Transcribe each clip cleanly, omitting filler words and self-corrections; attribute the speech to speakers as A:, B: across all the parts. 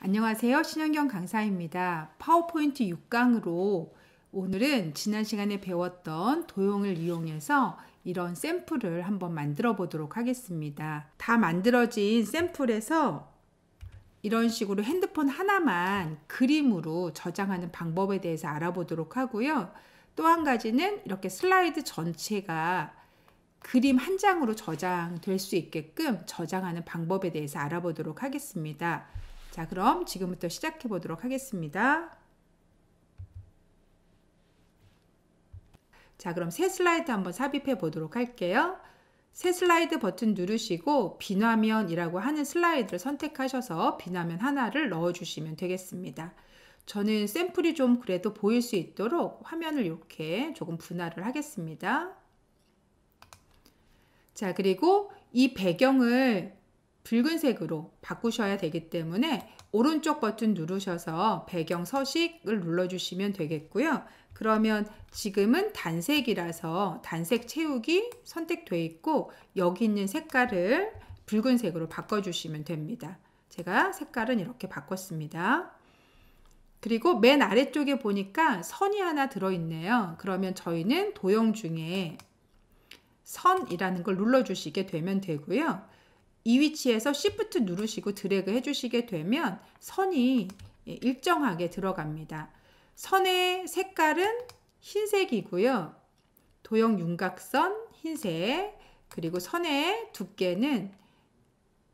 A: 안녕하세요. 신현경 강사입니다. 파워포인트 6강으로 오늘은 지난 시간에 배웠던 도형을 이용해서 이런 샘플을 한번 만들어 보도록 하겠습니다. 다 만들어진 샘플에서 이런 식으로 핸드폰 하나만 그림으로 저장하는 방법에 대해서 알아보도록 하고요. 또 한 가지는 이렇게 슬라이드 전체가 그림 한 장으로 저장될 수 있게끔 저장하는 방법에 대해서 알아보도록 하겠습니다. 자, 그럼 지금부터 시작해 보도록 하겠습니다. 자, 그럼 새 슬라이드 한번 삽입해 보도록 할게요. 새 슬라이드 버튼 누르시고 빈화면이라고 하는 슬라이드를 선택하셔서 빈화면 하나를 넣어 주시면 되겠습니다. 저는 샘플이 좀 그래도 보일 수 있도록 화면을 이렇게 조금 분할을 하겠습니다. 자, 그리고 이 배경을 붉은색으로 바꾸셔야 되기 때문에 오른쪽 버튼 누르셔서 배경 서식을 눌러주시면 되겠고요. 그러면 지금은 단색이라서 단색 채우기 선택되어 있고 여기 있는 색깔을 붉은색으로 바꿔주시면 됩니다. 제가 색깔은 이렇게 바꿨습니다. 그리고 맨 아래쪽에 보니까 선이 하나 들어있네요. 그러면 저희는 도형 중에 선이라는 걸 눌러주시게 되면 되고요. 이 위치에서 Shift 누르시고 드래그 해주시게 되면 선이 일정하게 들어갑니다. 선의 색깔은 흰색이고요. 도형 윤곽선 흰색, 그리고 선의 두께는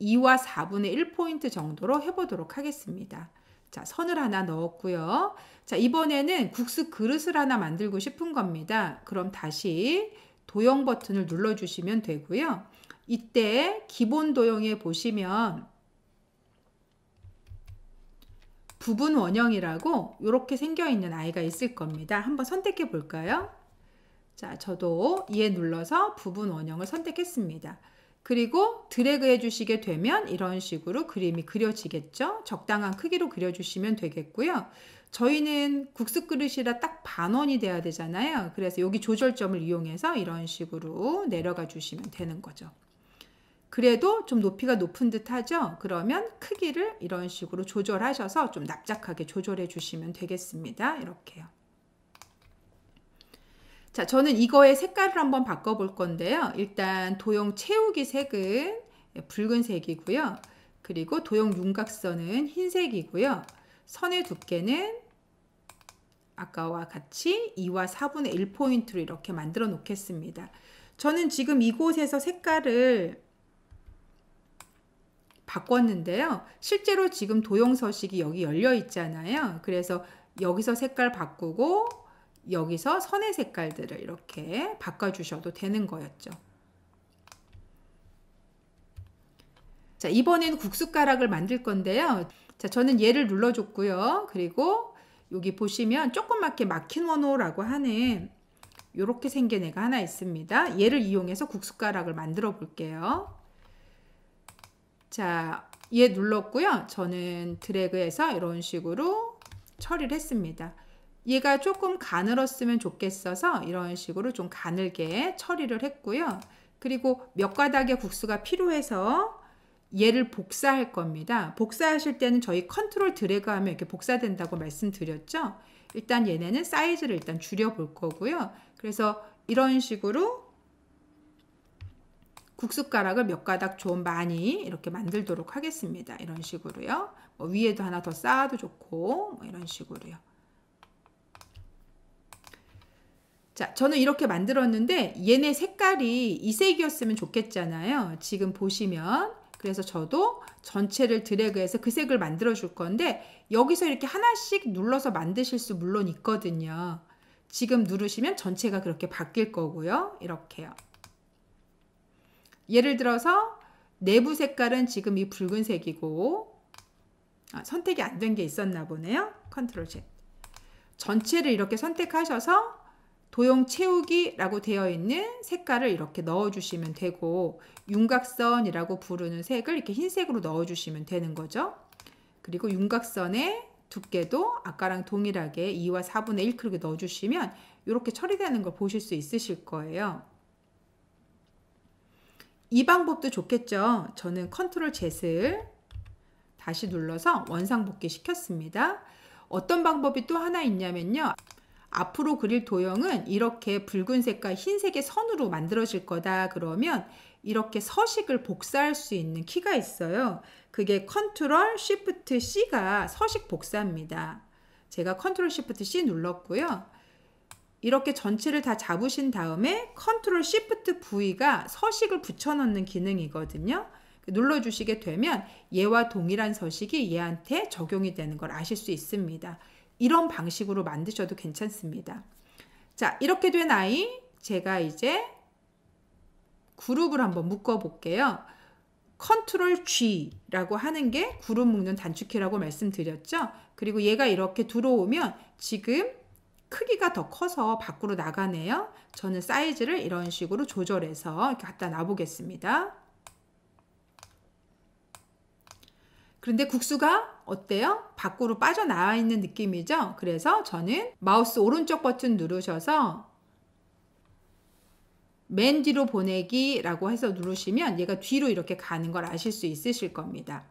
A: 2와 4분의 1포인트 정도로 해보도록 하겠습니다. 자, 선을 하나 넣었고요. 자, 이번에는 국수 그릇을 하나 만들고 싶은 겁니다. 그럼 다시 도형 버튼을 눌러주시면 되고요. 이때 기본 도형에 보시면 부분 원형이라고 이렇게 생겨 있는 아이가 있을 겁니다. 한번 선택해 볼까요? 자, 저도 얘 눌러서 부분 원형을 선택했습니다. 그리고 드래그 해주시게 되면 이런 식으로 그림이 그려지겠죠? 적당한 크기로 그려주시면 되겠고요. 저희는 국수 그릇이라 딱 반원이 돼야 되잖아요. 그래서 여기 조절점을 이용해서 이런 식으로 내려가 주시면 되는 거죠. 그래도 좀 높이가 높은 듯 하죠? 그러면 크기를 이런 식으로 조절하셔서 좀 납작하게 조절해 주시면 되겠습니다. 이렇게요. 자, 저는 이거의 색깔을 한번 바꿔볼 건데요. 일단 도형 채우기 색은 붉은색이고요. 그리고 도형 윤곽선은 흰색이고요. 선의 두께는 아까와 같이 2와 4분의 1포인트로 이렇게 만들어 놓겠습니다. 저는 지금 이곳에서 색깔을 바꿨는데요. 실제로 지금 도형 서식이 여기 열려 있잖아요. 그래서 여기서 색깔 바꾸고 여기서 선의 색깔들을 이렇게 바꿔주셔도 되는 거였죠. 자, 이번에는 국숫가락을 만들 건데요. 자, 저는 얘를 눌러줬고요. 그리고 여기 보시면 조그맣게 막힌 원호라고 하는 이렇게 생긴 애가 하나 있습니다. 얘를 이용해서 국숫가락을 만들어 볼게요. 자, 얘 눌렀고요. 저는 드래그해서 이런 식으로 처리를 했습니다. 얘가 조금 가늘었으면 좋겠어서 이런 식으로 좀 가늘게 처리를 했고요. 그리고 몇 가닥의 국수가 필요해서 얘를 복사할 겁니다. 복사하실 때는 저희 컨트롤 드래그 하면 이렇게 복사된다고 말씀드렸죠. 일단 얘네는 사이즈를 일단 줄여 볼 거고요. 그래서 이런 식으로 국숫가락을 몇 가닥 좀 많이 이렇게 만들도록 하겠습니다. 이런 식으로요. 뭐 위에도 하나 더 쌓아도 좋고 뭐 이런 식으로요. 자, 저는 이렇게 만들었는데 얘네 색깔이 이 색이었으면 좋겠잖아요. 지금 보시면. 그래서 저도 전체를 드래그해서 그 색을 만들어 줄 건데 여기서 이렇게 하나씩 눌러서 만드실 수 물론 있거든요. 지금 누르시면 전체가 그렇게 바뀔 거고요. 이렇게요. 예를 들어서 내부 색깔은 지금 이 붉은색이고 선택이 안 된 게 있었나 보네요. 컨트롤 Z. 전체를 이렇게 선택하셔서 도형 채우기라고 되어 있는 색깔을 이렇게 넣어주시면 되고 윤곽선이라고 부르는 색을 이렇게 흰색으로 넣어주시면 되는 거죠. 그리고 윤곽선의 두께도 아까랑 동일하게 2와 4분의 1 그렇게 넣어주시면 이렇게 처리되는 걸 보실 수 있으실 거예요. 이 방법도 좋겠죠. 저는 컨트롤 Z를 다시 눌러서 원상복귀 시켰습니다. 어떤 방법이 또 하나 있냐면요. 앞으로 그릴 도형은 이렇게 붉은색과 흰색의 선으로 만들어질 거다 그러면 이렇게 서식을 복사할 수 있는 키가 있어요. 그게 컨트롤 쉬프트 C가 서식 복사입니다. 제가 컨트롤 쉬프트 C 눌렀고요. 이렇게 전체를 다 잡으신 다음에 컨트롤 쉬프트 V가 서식을 붙여넣는 기능이거든요. 눌러주시게 되면 얘와 동일한 서식이 얘한테 적용이 되는 걸 아실 수 있습니다. 이런 방식으로 만드셔도 괜찮습니다. 자, 이렇게 된 아이 제가 이제 그룹을 한번 묶어 볼게요. 컨트롤 G라고 하는 게 그룹 묶는 단축키라고 말씀드렸죠. 그리고 얘가 이렇게 들어오면 지금 크기가 더 커서 밖으로 나가네요. 저는 사이즈를 이런 식으로 조절해서 이렇게 갖다 놔 보겠습니다. 그런데 국수가 어때요? 밖으로 빠져나와 있는 느낌이죠? 그래서 저는 마우스 오른쪽 버튼 누르셔서 맨 뒤로 보내기라고 해서 누르시면 얘가 뒤로 이렇게 가는 걸 아실 수 있으실 겁니다.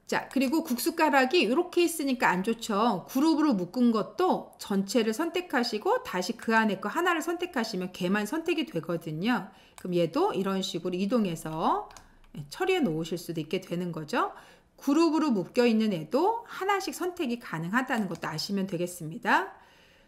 A: 자, 그리고 국숫가락이 이렇게 있으니까 안 좋죠. 그룹으로 묶은 것도 전체를 선택하시고 다시 그 안에 거 하나를 선택하시면 걔만 선택이 되거든요. 그럼 얘도 이런 식으로 이동해서 처리해 놓으실 수도 있게 되는 거죠. 그룹으로 묶여 있는 애도 하나씩 선택이 가능하다는 것도 아시면 되겠습니다.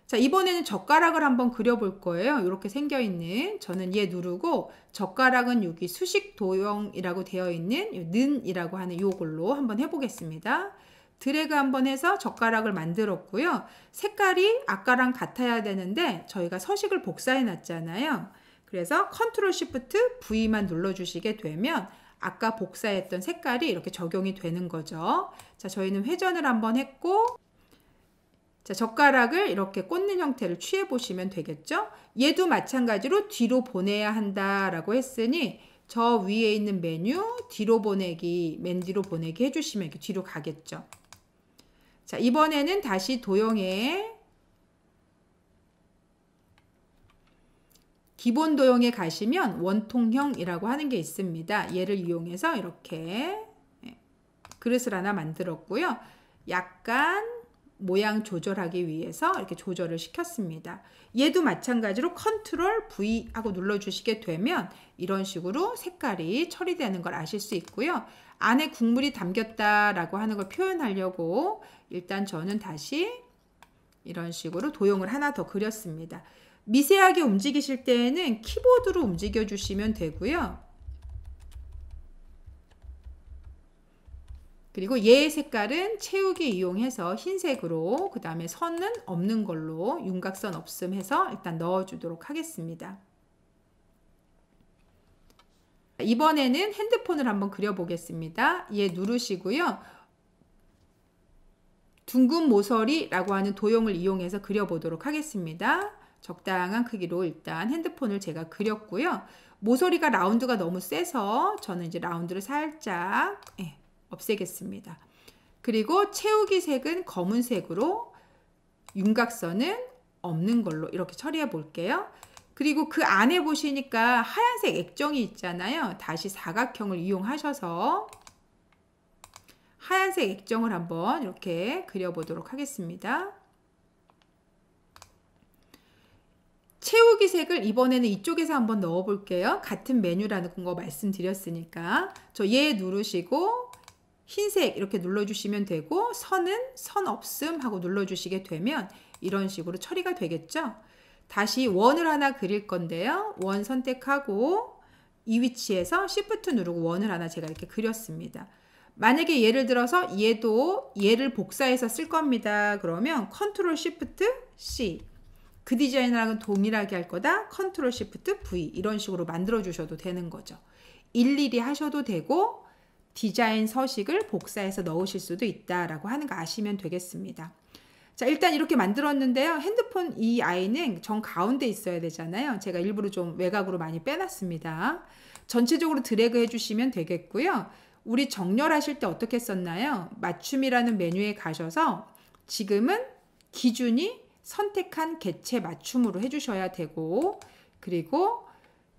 A: 자, 이번에는 젓가락을 한번 그려볼 거예요. 이렇게 생겨있는, 저는 얘 누르고 젓가락은 여기 수식 도형이라고 되어 있는 는이라고 하는 요걸로 한번 해보겠습니다. 드래그 한번 해서 젓가락을 만들었고요. 색깔이 아까랑 같아야 되는데 저희가 서식을 복사해 놨잖아요. 그래서 컨트롤 쉬프트 V만 눌러주시게 되면 아까 복사했던 색깔이 이렇게 적용이 되는 거죠. 자, 저희는 회전을 한번 했고, 자, 젓가락을 이렇게 꽂는 형태를 취해 보시면 되겠죠. 얘도 마찬가지로 뒤로 보내야 한다라고 했으니 저 위에 있는 메뉴 뒤로 보내기, 맨 뒤로 보내기 해주시면 이렇게 뒤로 가겠죠. 자, 이번에는 다시 도형에 기본 도형에 가시면 원통형이라고 하는 게 있습니다. 얘를 이용해서 이렇게 그릇을 하나 만들었고요. 약간 모양 조절하기 위해서 이렇게 조절을 시켰습니다. 얘도 마찬가지로 컨트롤 V 하고 눌러주시게 되면 이런 식으로 색깔이 처리되는 걸 아실 수 있고요. 안에 국물이 담겼다라고 하는 걸 표현하려고 일단 저는 다시 이런 식으로 도형을 하나 더 그렸습니다. 미세하게 움직이실 때에는 키보드로 움직여 주시면 되고요. 그리고 얘의 색깔은 채우기 이용해서 흰색으로, 그 다음에 선은 없는 걸로 윤곽선 없음 해서 일단 넣어주도록 하겠습니다. 이번에는 핸드폰을 한번 그려보겠습니다. 얘 누르시고요. 둥근 모서리라고 하는 도형을 이용해서 그려보도록 하겠습니다. 적당한 크기로 일단 핸드폰을 제가 그렸고요. 모서리가 라운드가 너무 세서 저는 이제 라운드를 살짝 없애겠습니다. 그리고 채우기 색은 검은색으로 윤곽선은 없는 걸로 이렇게 처리해 볼게요. 그리고 그 안에 보시니까 하얀색 액정이 있잖아요. 다시 사각형을 이용하셔서 하얀색 액정을 한번 이렇게 그려보도록 하겠습니다. 채우기 색을 이번에는 이쪽에서 한번 넣어 볼게요. 같은 메뉴라는 거 말씀드렸으니까 저 얘 누르시고 흰색 이렇게 눌러주시면 되고 선은 선 없음 하고 눌러주시게 되면 이런 식으로 처리가 되겠죠. 다시 원을 하나 그릴 건데요. 원 선택하고 이 위치에서 Shift 누르고 원을 하나 제가 이렇게 그렸습니다. 만약에 예를 들어서 얘를 복사해서 쓸 겁니다. 그러면 컨트롤 Shift C, 그 디자인이랑은 동일하게 할 거다. 컨트롤 Shift V 이런 식으로 만들어 주셔도 되는 거죠. 일일이 하셔도 되고 디자인 서식을 복사해서 넣으실 수도 있다라고 하는 거 아시면 되겠습니다. 자, 일단 이렇게 만들었는데요. 핸드폰 이 아이는 정 가운데 있어야 되잖아요. 제가 일부러 좀 외곽으로 많이 빼놨습니다. 전체적으로 드래그 해주시면 되겠고요. 우리 정렬하실 때 어떻게 썼나요? 맞춤이라는 메뉴에 가셔서 지금은 기준이 선택한 개체 맞춤으로 해주셔야 되고, 그리고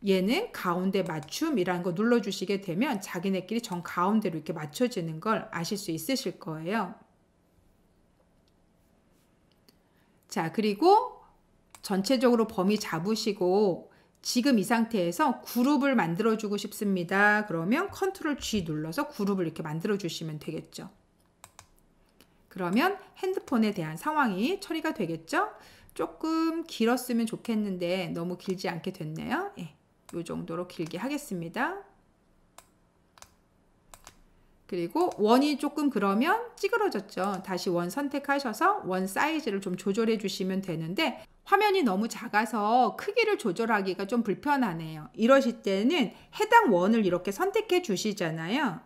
A: 얘는 가운데 맞춤이라는 거 눌러주시게 되면 자기네끼리 정 가운데로 이렇게 맞춰지는 걸 아실 수 있으실 거예요. 자, 그리고 전체적으로 범위 잡으시고 지금 이 상태에서 그룹을 만들어주고 싶습니다. 그러면 컨트롤 G 눌러서 그룹을 이렇게 만들어주시면 되겠죠. 그러면 핸드폰에 대한 상황이 처리가 되겠죠. 조금 길었으면 좋겠는데 너무 길지 않게 됐네요. 예, 이 정도로 길게 하겠습니다. 그리고 원이 조금 그러면 찌그러졌죠. 다시 원 선택하셔서 원 사이즈를 좀 조절해 주시면 되는데 화면이 너무 작아서 크기를 조절하기가 좀 불편하네요. 이러실 때는 해당 원을 이렇게 선택해 주시잖아요.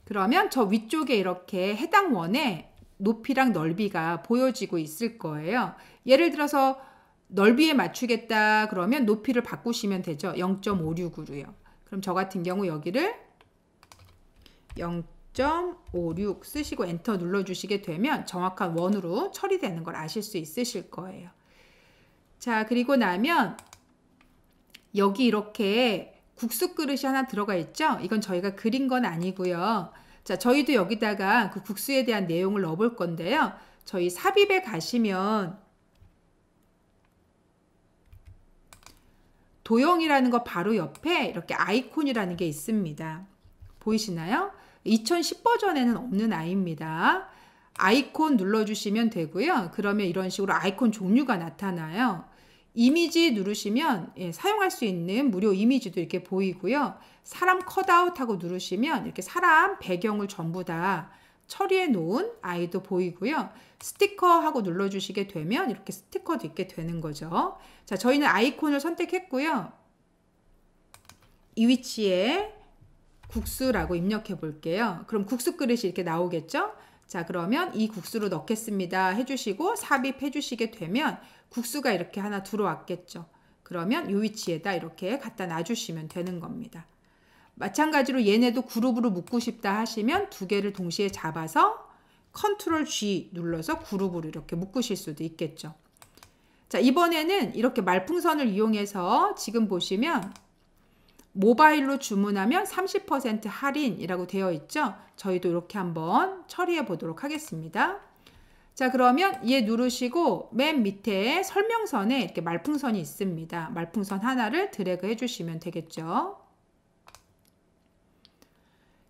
A: 그러면 저 위쪽에 이렇게 해당 원의 높이랑 넓이가 보여지고 있을 거예요. 예를 들어서 넓이에 맞추겠다 그러면 높이를 바꾸시면 되죠. 0.56으로요. 그럼 저 같은 경우 여기를 0.56 쓰시고 엔터 눌러주시게 되면 정확한 원으로 처리되는 걸 아실 수 있으실 거예요. 자, 그리고 나면 여기 이렇게 국수 그릇이 하나 들어가 있죠? 이건 저희가 그린 건 아니고요. 자, 저희도 여기다가 그 국수에 대한 내용을 넣어볼 건데요. 저희 삽입에 가시면 도형이라는 거 바로 옆에 이렇게 아이콘이라는 게 있습니다. 보이시나요? 2010 버전에는 없는 아이입니다. 아이콘 눌러주시면 되고요. 그러면 이런 식으로 아이콘 종류가 나타나요. 이미지 누르시면 사용할 수 있는 무료 이미지도 이렇게 보이고요. 사람 컷아웃 하고 누르시면 이렇게 사람 배경을 전부 다 처리해 놓은 아이도 보이고요. 스티커 하고 눌러주시게 되면 이렇게 스티커도 있게 되는 거죠. 자, 저희는 아이콘을 선택했고요. 이 위치에 국수라고 입력해 볼게요. 그럼 국수 그릇이 이렇게 나오겠죠? 자, 그러면 이 국수로 넣겠습니다 해주시고 삽입해 주시게 되면 국수가 이렇게 하나 들어왔겠죠. 그러면 이 위치에다 이렇게 갖다 놔주시면 되는 겁니다. 마찬가지로 얘네도 그룹으로 묶고 싶다 하시면 두 개를 동시에 잡아서 컨트롤 G 눌러서 그룹으로 이렇게 묶으실 수도 있겠죠. 자, 이번에는 이렇게 말풍선을 이용해서 지금 보시면 모바일로 주문하면 30% 할인이라고 되어 있죠. 저희도 이렇게 한번 처리해 보도록 하겠습니다. 자, 그러면 얘 누르시고 맨 밑에 설명선에 이렇게 말풍선이 있습니다. 말풍선 하나를 드래그 해주시면 되겠죠.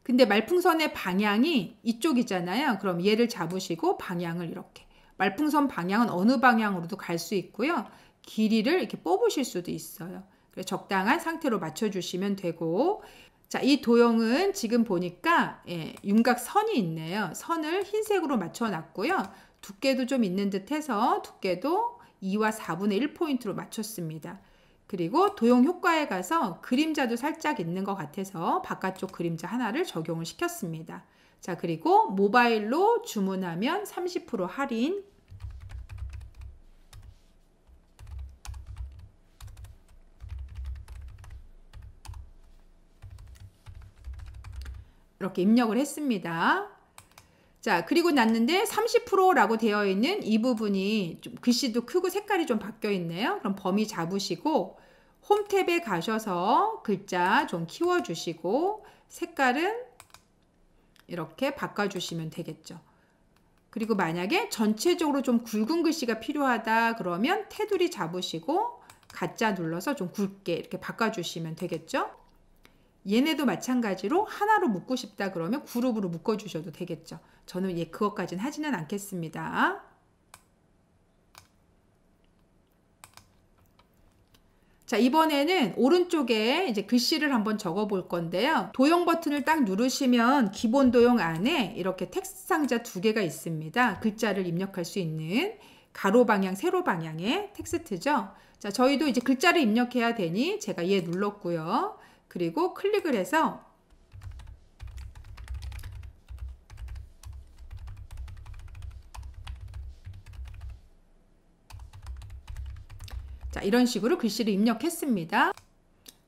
A: 근데 말풍선의 방향이 이쪽이잖아요. 그럼 얘를 잡으시고 방향을 이렇게. 말풍선 방향은 어느 방향으로도 갈 수 있고요. 길이를 이렇게 뽑으실 수도 있어요. 그래서 적당한 상태로 맞춰주시면 되고, 자, 이 도형은 지금 보니까 윤곽선이 있네요. 선을 흰색으로 맞춰놨고요. 두께도 좀 있는 듯 해서 두께도 2와 4분의 1포인트로 맞췄습니다. 그리고 도형 효과에 가서 그림자도 살짝 있는 것 같아서 바깥쪽 그림자 하나를 적용을 시켰습니다. 자, 그리고 모바일로 주문하면 30% 할인. 이렇게 입력을 했습니다. 자, 그리고 났는데 30%라고 되어 있는 이 부분이 좀 글씨도 크고 색깔이 좀 바뀌어 있네요. 그럼 범위 잡으시고 홈 탭에 가셔서 글자 좀 키워주시고 색깔은 이렇게 바꿔주시면 되겠죠. 그리고 만약에 전체적으로 좀 굵은 글씨가 필요하다 그러면 테두리 잡으시고 가짜 눌러서 좀 굵게 이렇게 바꿔주시면 되겠죠. 얘네도 마찬가지로 하나로 묶고 싶다 그러면 그룹으로 묶어주셔도 되겠죠. 저는 그것까지는 하지는 않겠습니다. 자, 이번에는 오른쪽에 이제 글씨를 한번 적어 볼 건데요. 도형 버튼을 딱 누르시면 기본 도형 안에 이렇게 텍스트 상자 두 개가 있습니다. 글자를 입력할 수 있는 가로 방향, 세로 방향의 텍스트죠. 자, 저희도 이제 글자를 입력해야 되니 제가 얘 눌렀고요. 그리고 클릭을 해서 자, 이런 식으로 글씨를 입력했습니다.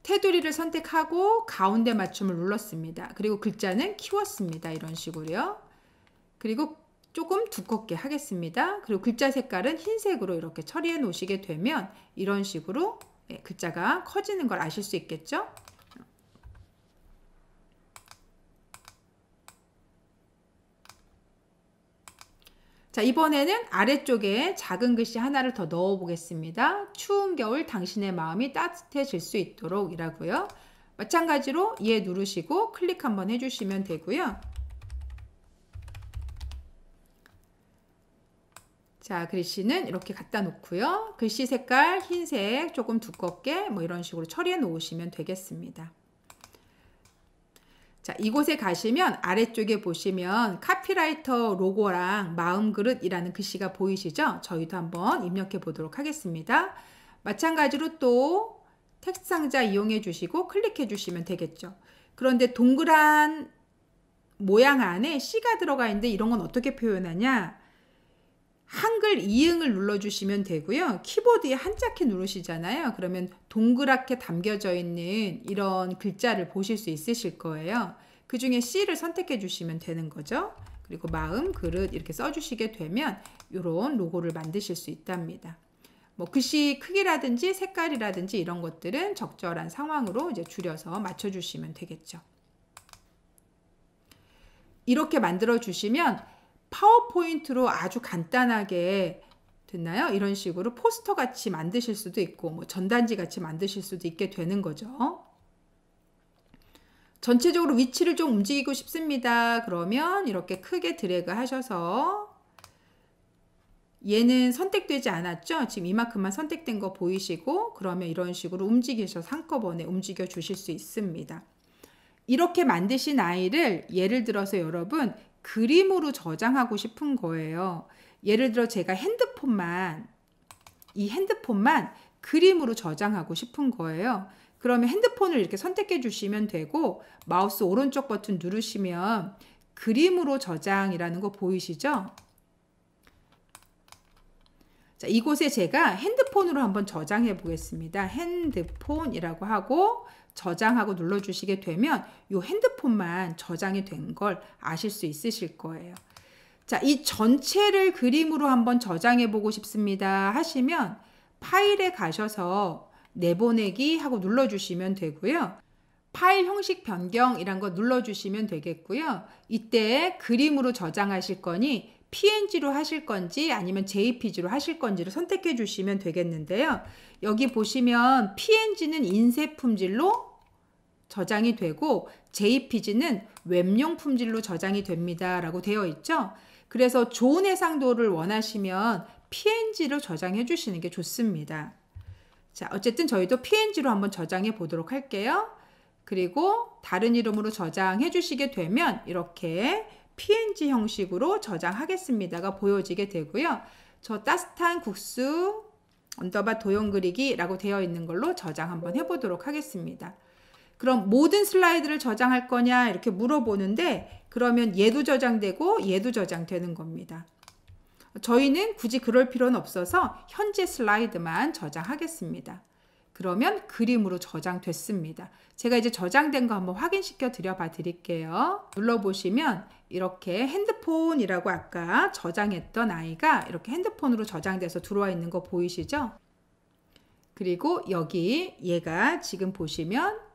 A: 테두리를 선택하고 가운데 맞춤을 눌렀습니다. 그리고 글자는 키웠습니다. 이런 식으로요. 그리고 조금 두껍게 하겠습니다. 그리고 글자 색깔은 흰색으로 이렇게 처리해 놓으시게 되면 이런 식으로 글자가 커지는 걸 아실 수 있겠죠? 자, 이번에는 아래쪽에 작은 글씨 하나를 더 넣어 보겠습니다. 추운 겨울 당신의 마음이 따뜻해질 수 있도록 이라고요. 마찬가지로 예 누르시고 클릭 한번 해주시면 되고요. 자, 글씨는 이렇게 갖다 놓고요. 글씨 색깔 흰색 조금 두껍게 뭐 이런 식으로 처리해 놓으시면 되겠습니다. 자, 이곳에 가시면 아래쪽에 보시면 카피라이터 로고랑 마음 그릇이라는 글씨가 보이시죠? 저희도 한번 입력해 보도록 하겠습니다. 마찬가지로 또 텍스트 상자 이용해 주시고 클릭해 주시면 되겠죠. 그런데 동그란 모양 안에 C가 들어가 있는데 이런 건 어떻게 표현하냐? 한글 이응을 눌러주시면 되고요. 키보드에 한자키 누르시잖아요. 그러면 동그랗게 담겨져 있는 이런 글자를 보실 수 있으실 거예요. 그 중에 C를 선택해 주시면 되는 거죠. 그리고 마음, 그릇 이렇게 써주시게 되면 이런 로고를 만드실 수 있답니다. 뭐 글씨 크기라든지 색깔이라든지 이런 것들은 적절한 상황으로 이제 줄여서 맞춰주시면 되겠죠. 이렇게 만들어 주시면 파워포인트로 아주 간단하게 됐나요? 이런 식으로 포스터 같이 만드실 수도 있고 뭐 전단지 같이 만드실 수도 있게 되는 거죠. 전체적으로 위치를 좀 움직이고 싶습니다. 그러면 이렇게 크게 드래그 하셔서 얘는 선택되지 않았죠? 지금 이만큼만 선택된 거 보이시고 그러면 이런 식으로 움직이셔서 한꺼번에 움직여 주실 수 있습니다. 이렇게 만드신 아이를 예를 들어서 여러분 그림으로 저장하고 싶은 거예요. 예를 들어 제가 이 핸드폰만 그림으로 저장하고 싶은 거예요. 그러면 핸드폰을 이렇게 선택해 주시면 되고 마우스 오른쪽 버튼 누르시면 그림으로 저장이라는 거 보이시죠? 자, 이곳에 제가 핸드폰으로 한번 저장해 보겠습니다. 핸드폰이라고 하고 저장하고 눌러주시게 되면 이 핸드폰만 저장이 된 걸 아실 수 있으실 거예요. 자, 이 전체를 그림으로 한번 저장해 보고 싶습니다 하시면 파일에 가셔서 내보내기 하고 눌러주시면 되고요. 파일 형식 변경이란 거 눌러주시면 되겠고요. 이때 그림으로 저장하실 거니 PNG로 하실 건지 아니면 JPG로 하실 건지를 선택해 주시면 되겠는데요. 여기 보시면 PNG는 인쇄 품질로 저장이 되고 JPG는 웹용 품질로 저장이 됩니다 라고 되어 있죠. 그래서 좋은 해상도를 원하시면 PNG로 저장해 주시는 게 좋습니다. 자, 어쨌든 저희도 PNG로 한번 저장해 보도록 할게요. 그리고 다른 이름으로 저장해 주시게 되면 이렇게 PNG 형식으로 저장하겠습니다가 보여지게 되고요. 저 따뜻한 국수 언더바 도형 그리기 라고 되어 있는 걸로 저장 한번 해보도록 하겠습니다. 그럼 모든 슬라이드를 저장할 거냐 이렇게 물어보는데 그러면 얘도 저장되고 얘도 저장되는 겁니다. 저희는 굳이 그럴 필요는 없어서 현재 슬라이드만 저장하겠습니다. 그러면 그림으로 저장됐습니다. 제가 이제 저장된 거 한번 확인시켜 드려 드릴게요. 눌러보시면 이렇게 핸드폰이라고 아까 저장했던 아이가 이렇게 핸드폰으로 저장돼서 들어와 있는 거 보이시죠? 그리고 여기 얘가 지금 보시면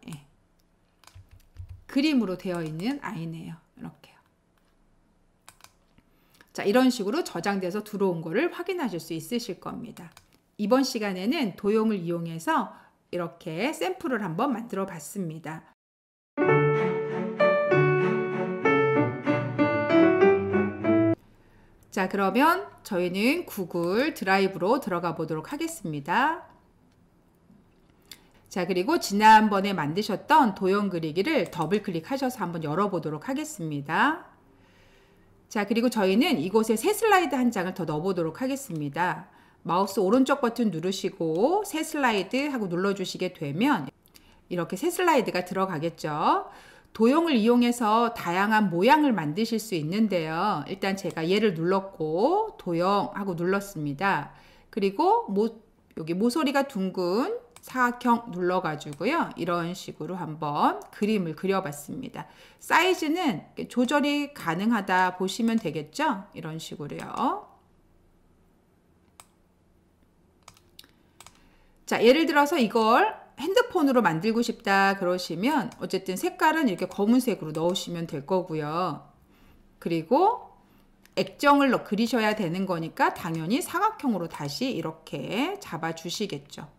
A: 그림으로 되어 있는 아이네요. 이렇게요. 자, 이런 식으로 저장돼서 들어온 거를 확인하실 수 있으실 겁니다. 이번 시간에는 도형을 이용해서 이렇게 샘플을 한번 만들어 봤습니다. 자, 그러면 저희는 구글 드라이브로 들어가 보도록 하겠습니다. 자, 그리고 지난번에 만드셨던 도형 그리기를 더블 클릭하셔서 한번 열어보도록 하겠습니다. 자, 그리고 저희는 이곳에 새 슬라이드 한 장을 더 넣어보도록 하겠습니다. 마우스 오른쪽 버튼 누르시고 새 슬라이드 하고 눌러주시게 되면 이렇게 새 슬라이드가 들어가겠죠. 도형을 이용해서 다양한 모양을 만드실 수 있는데요. 일단 제가 얘를 눌렀고 도형 하고 눌렀습니다. 그리고 여기 모서리가 둥근 사각형 눌러가지고요. 이런 식으로 한번 그림을 그려봤습니다. 사이즈는 조절이 가능하다 보시면 되겠죠. 이런 식으로요. 자, 예를 들어서 이걸 핸드폰으로 만들고 싶다 그러시면 어쨌든 색깔은 이렇게 검은색으로 넣으시면 될 거고요. 그리고 액정을 그리셔야 되는 거니까 당연히 사각형으로 다시 이렇게 잡아 주시겠죠.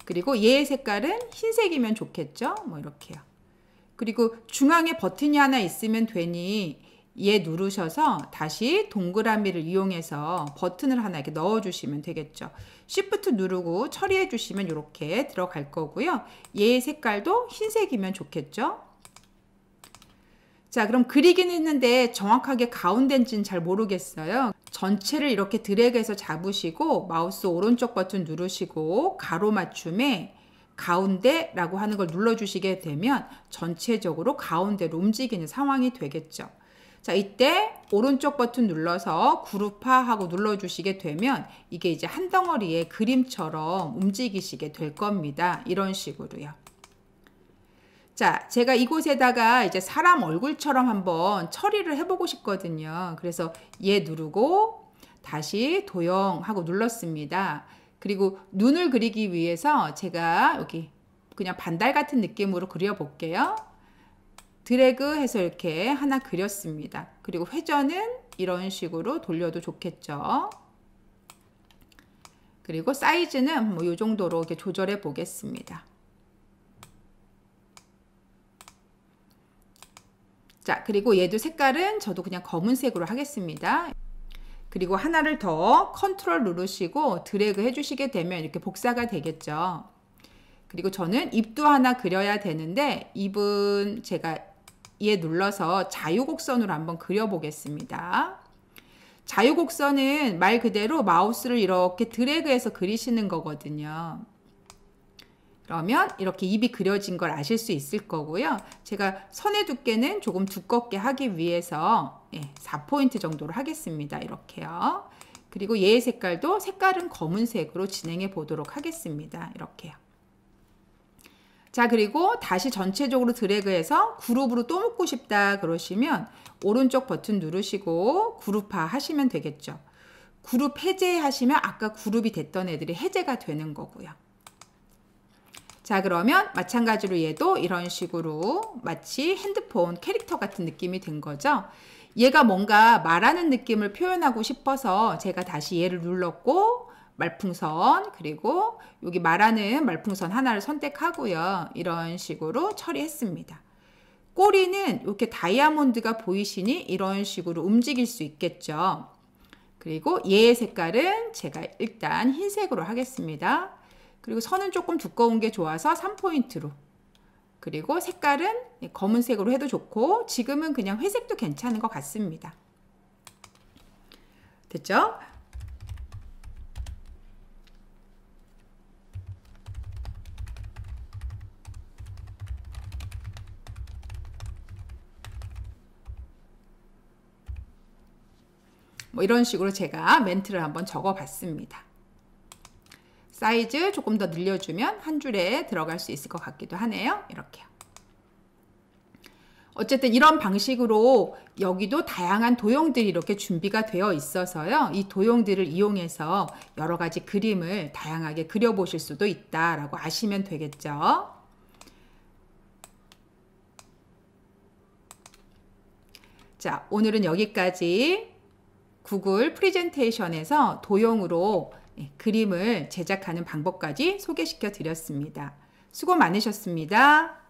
A: 그리고 얘의 색깔은 흰색이면 좋겠죠. 뭐 이렇게요. 그리고 중앙에 버튼이 하나 있으면 되니 얘 누르셔서 다시 동그라미를 이용해서 버튼을 하나 이렇게 넣어 주시면 되겠죠. Shift 누르고 처리해 주시면 이렇게 들어갈 거고요. 얘의 색깔도 흰색이면 좋겠죠. 자, 그럼 그리긴 했는데 정확하게 가운데인지는 잘 모르겠어요. 전체를 이렇게 드래그해서 잡으시고 마우스 오른쪽 버튼 누르시고 가로 맞춤에 가운데라고 하는 걸 눌러주시게 되면 전체적으로 가운데로 움직이는 상황이 되겠죠. 자, 이때 오른쪽 버튼 눌러서 그룹화하고 눌러주시게 되면 이게 이제 한 덩어리의 그림처럼 움직이시게 될 겁니다. 이런 식으로요. 자, 제가 이곳에다가 이제 사람 얼굴처럼 한번 처리를 해보고 싶거든요. 그래서 얘 누르고 다시 도형하고 눌렀습니다. 그리고 눈을 그리기 위해서 제가 여기 그냥 반달 같은 느낌으로 그려볼게요. 드래그 해서 이렇게 하나 그렸습니다. 그리고 회전은 이런 식으로 돌려도 좋겠죠. 그리고 사이즈는 뭐 이 정도로 이렇게 조절해 보겠습니다. 자, 그리고 얘도 색깔은 저도 그냥 검은색으로 하겠습니다. 그리고 하나를 더 컨트롤 누르시고 드래그 해주시게 되면 이렇게 복사가 되겠죠. 그리고 저는 입도 하나 그려야 되는데 입은 제가 얘 눌러서 자유곡선으로 한번 그려보겠습니다. 자유곡선은 말 그대로 마우스를 이렇게 드래그해서 그리시는 거거든요. 그러면 이렇게 입이 그려진 걸 아실 수 있을 거고요. 제가 선의 두께는 조금 두껍게 하기 위해서 4포인트 정도로 하겠습니다. 이렇게요. 그리고 얘의 색깔은 검은색으로 진행해 보도록 하겠습니다. 이렇게요. 자, 그리고 다시 전체적으로 드래그해서 그룹으로 또 묶고 싶다 그러시면 오른쪽 버튼 누르시고 그룹화 하시면 되겠죠. 그룹 해제하시면 아까 그룹이 됐던 애들이 해제가 되는 거고요. 자, 그러면 마찬가지로 얘도 이런 식으로 마치 핸드폰 캐릭터 같은 느낌이 된 거죠. 얘가 뭔가 말하는 느낌을 표현하고 싶어서 제가 다시 얘를 눌렀고 말풍선, 그리고 여기 말하는 말풍선 하나를 선택하고요. 이런 식으로 처리했습니다. 꼬리는 이렇게 다이아몬드가 보이시니 이런 식으로 움직일 수 있겠죠. 그리고 얘의 색깔은 제가 일단 흰색으로 하겠습니다. 그리고 선은 조금 두꺼운 게 좋아서 3포인트로. 그리고 색깔은 검은색으로 해도 좋고 지금은 그냥 회색도 괜찮은 것 같습니다. 됐죠? 뭐 이런 식으로 제가 멘트를 한번 적어 봤습니다. 사이즈 조금 더 늘려주면 한 줄에 들어갈 수 있을 것 같기도 하네요. 이렇게요. 어쨌든 이런 방식으로 여기도 다양한 도형들이 이렇게 준비가 되어 있어서요. 이 도형들을 이용해서 여러 가지 그림을 다양하게 그려보실 수도 있다라고 아시면 되겠죠. 자, 오늘은 여기까지 구글 프레젠테이션에서 도형으로 그림을 제작하는 방법까지 소개시켜 드렸습니다. 수고 많으셨습니다.